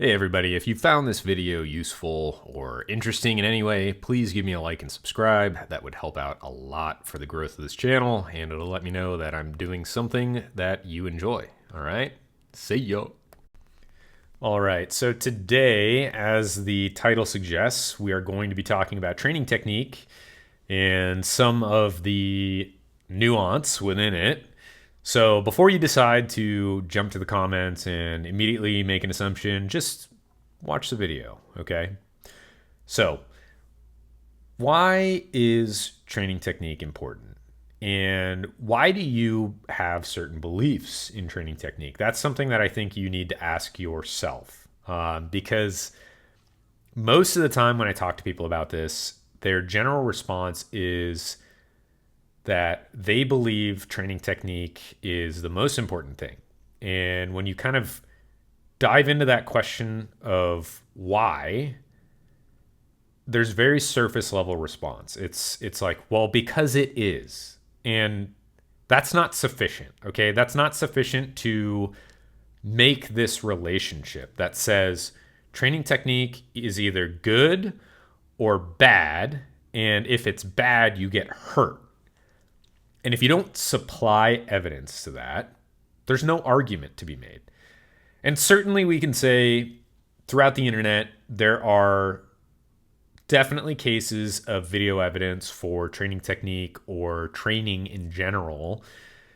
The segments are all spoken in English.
Hey everybody, if you found this video useful or interesting in any way, please give me a like and subscribe. That would help out a lot for the growth of this channel, and it'll let me know that I'm doing something that you enjoy. All right? See ya. All right, so today, as the title suggests, we are going to be talking about training technique and some of the nuance within it. So before you decide to jump to the comments and immediately make an assumption, just watch the video, okay? So, why is training technique important? And why do you have certain beliefs in training technique? That's something that I think you need to ask yourself. Because most of the time when I talk to people about this, their general response is that they believe training technique is the most important thing. And when you kind of dive into that question of why, there's very surface level response. It's like, well, because it is. And that's not sufficient, okay? That's not sufficient to make this relationship that says training technique is either good or bad, and if it's bad, you get hurt. And if you don't supply evidence to that, there's no argument to be made. And certainly we can say throughout the internet, there are definitely cases of video evidence for training technique or training in general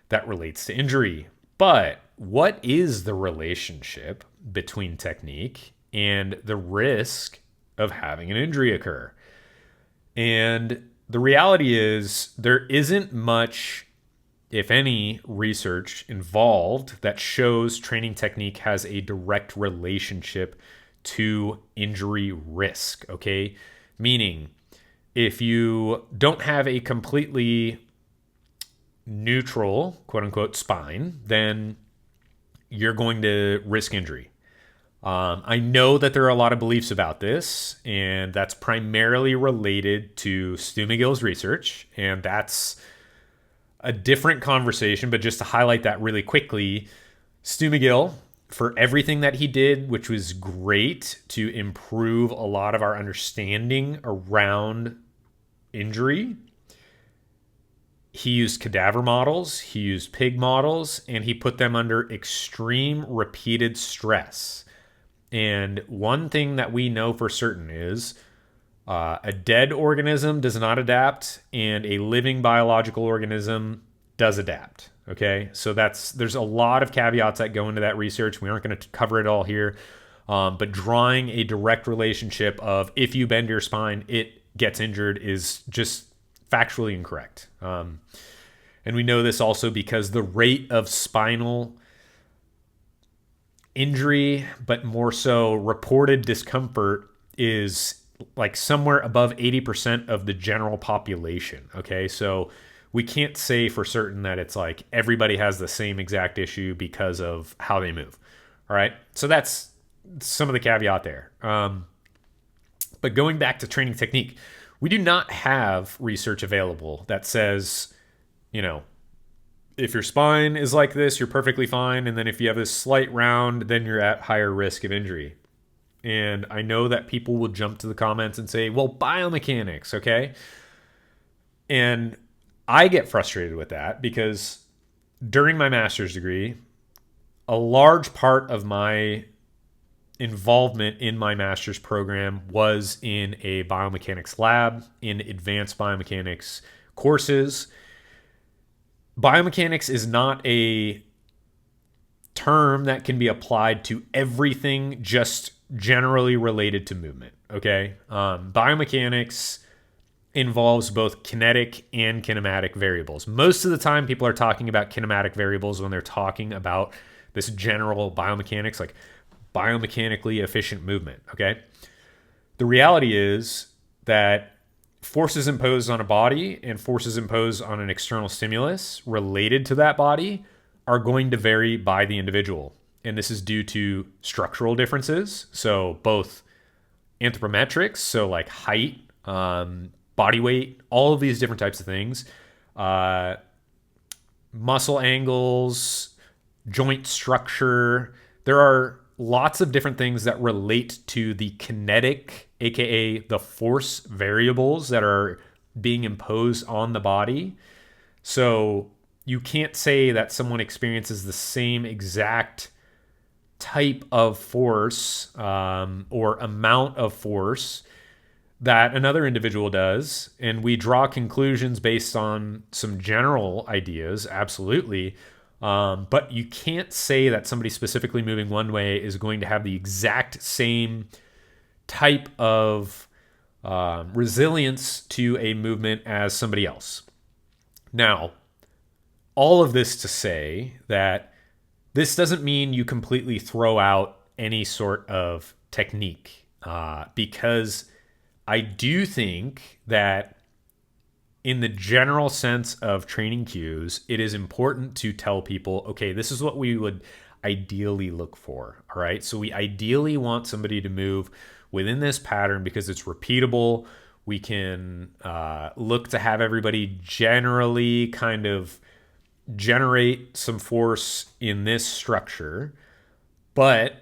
that relates to injury. But what is the relationship between technique and the risk of having an injury occur? And the reality is there isn't much, if any, research involved that shows training technique has a direct relationship to injury risk, okay? Meaning, if you don't have a completely neutral, quote unquote, spine, then you're going to risk injury. I know that there are a lot of beliefs about this, and that's primarily related to Stu McGill's research, and that's a different conversation, but just to highlight that really quickly, Stu McGill, for everything that he did, which was great to improve a lot of our understanding around injury, he used cadaver models, he used pig models, and he put them under extreme repeated stress. And one thing that we know for certain is a dead organism does not adapt, and a living biological organism does adapt. Okay, so there's a lot of caveats that go into that research. We aren't going to cover it all here, but drawing a direct relationship of if you bend your spine, it gets injured is just factually incorrect. And we know this also because the rate of spinal injury, but more so reported discomfort, is like somewhere above 80% of the general population. Okay, so we can't say for certain that it's like everybody has the same exact issue because of how they move. All right, so that's some of the caveat there. But going back to training technique, we do not have research available that says, if your spine is like this, you're perfectly fine. And then if you have a slight round, then you're at higher risk of injury. And I know that people will jump to the comments and say, well, biomechanics, okay? And I get frustrated with that because during my master's degree, a large part of my involvement in my master's program was in a biomechanics lab, in advanced biomechanics courses. Biomechanics is not a term that can be applied to everything just generally related to movement, okay? Biomechanics involves both kinetic and kinematic variables. Most of the time, people are talking about kinematic variables when they're talking about this general biomechanics, like biomechanically efficient movement, okay? The reality is that forces imposed on a body and forces imposed on an external stimulus related to that body are going to vary by the individual. And this is due to structural differences. So both anthropometrics, so like height, body weight, all of these different types of things, muscle angles, joint structure. There are lots of different things that relate to the kinetic, aka the force variables that are being imposed on the body. So you can't say that someone experiences the same exact type of force or amount of force that another individual does. And we draw conclusions based on some general ideas, absolutely. But you can't say that somebody specifically moving one way is going to have the exact same type of resilience to a movement as somebody else. Now, all of this to say that this doesn't mean you completely throw out any sort of technique, because I do think that in the general sense of training cues, it is important to tell people, okay, this is what we would ideally look for. All right. So we ideally want somebody to move within this pattern because it's repeatable. We can look to have everybody generally kind of generate some force in this structure, but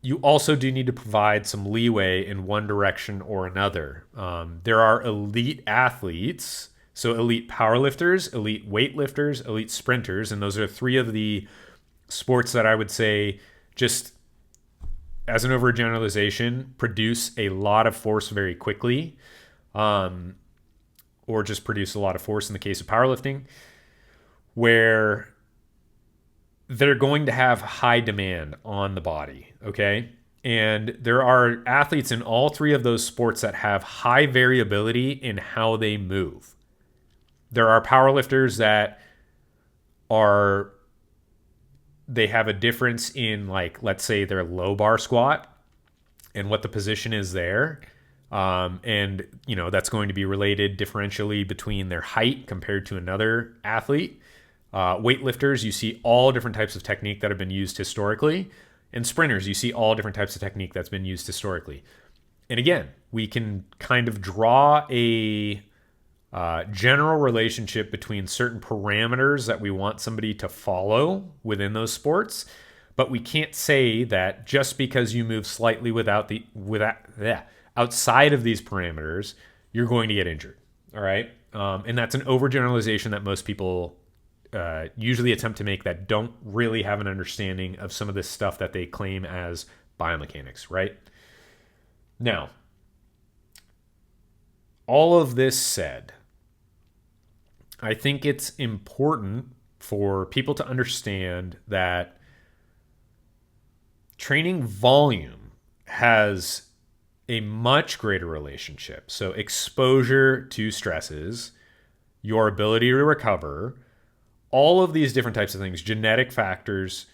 you also do need to provide some leeway in one direction or another. There are elite athletes, so elite powerlifters, elite weightlifters, elite sprinters, and those are three of the sports that I would say, just as an overgeneralization, produce a lot of force very quickly, or just produce a lot of force in the case of powerlifting, where they're going to have high demand on the body, okay? And there are athletes in all three of those sports that have high variability in how they move. There are powerlifters that they have a difference in, like, let's say their low bar squat and what the position is there. And, that's going to be related differentially between their height compared to another athlete. Weightlifters, you see all different types of technique that have been used historically. And sprinters, you see all different types of technique that's been used historically. And again, we can kind of draw a general relationship between certain parameters that we want somebody to follow within those sports. But we can't say that just because you move slightly outside of these parameters, you're going to get injured. All right. And that's an overgeneralization that most people usually attempt to make that don't really have an understanding of some of this stuff that they claim as biomechanics, right? Now, all of this said, I think it's important for people to understand that training volume has a much greater relationship. So exposure to stresses, your ability to recover, all of these different types of things, genetic factors,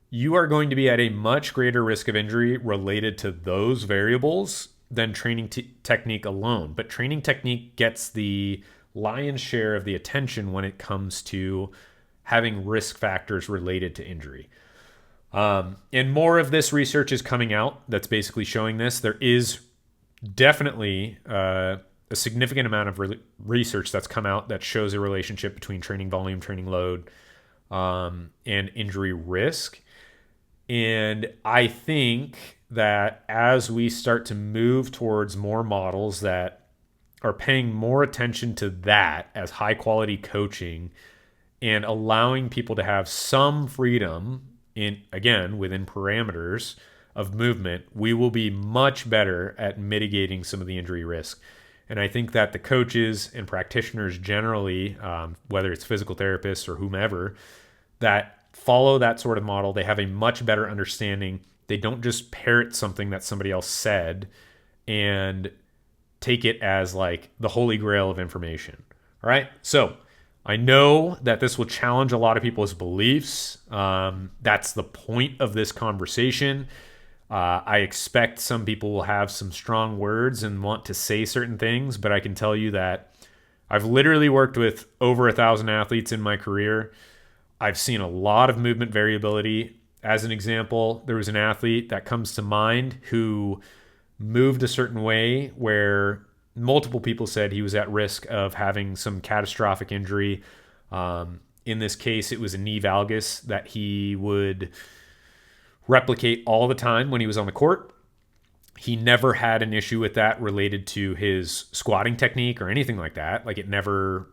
you are going to be at a much greater risk of injury related to those variables than training technique alone. But training technique gets the lion's share of the attention when it comes to having risk factors related to injury. And more of this research is coming out that's basically showing this. There is definitely a significant amount of research that's come out that shows a relationship between training volume, training load, and injury risk. And I think that as we start to move towards more models that are paying more attention to that as high quality coaching and allowing people to have some freedom within parameters of movement, we will be much better at mitigating some of the injury risk. And I think that the coaches and practitioners generally, whether it's physical therapists or whomever, that follow that sort of model, they have a much better understanding. They don't just parrot something that somebody else said and take it as like the holy grail of information. All right. So I know that this will challenge a lot of people's beliefs. That's the point of this conversation. I expect some people will have some strong words and want to say certain things, but I can tell you that I've literally worked with over 1,000 athletes in my career. I've seen a lot of movement variability. As an example, there was an athlete that comes to mind who moved a certain way where multiple people said he was at risk of having some catastrophic injury. In this case, it was a knee valgus that he would replicate all the time when he was on the court. He never had an issue with that related to his squatting technique or anything like that. Like, it never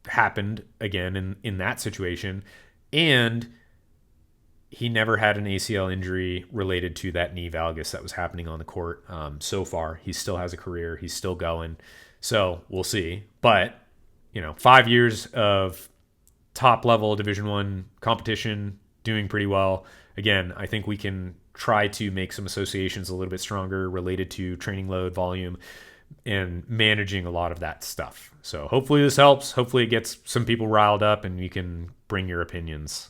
happened again in that situation. And he never had an ACL injury related to that knee valgus that was happening on the court. So far, he still has a career. He's still going. So we'll see. But, 5 years of top level Division I competition, doing pretty well. Again, I think we can try to make some associations a little bit stronger related to training load, volume, and managing a lot of that stuff. So hopefully this helps. Hopefully it gets some people riled up and you can bring your opinions.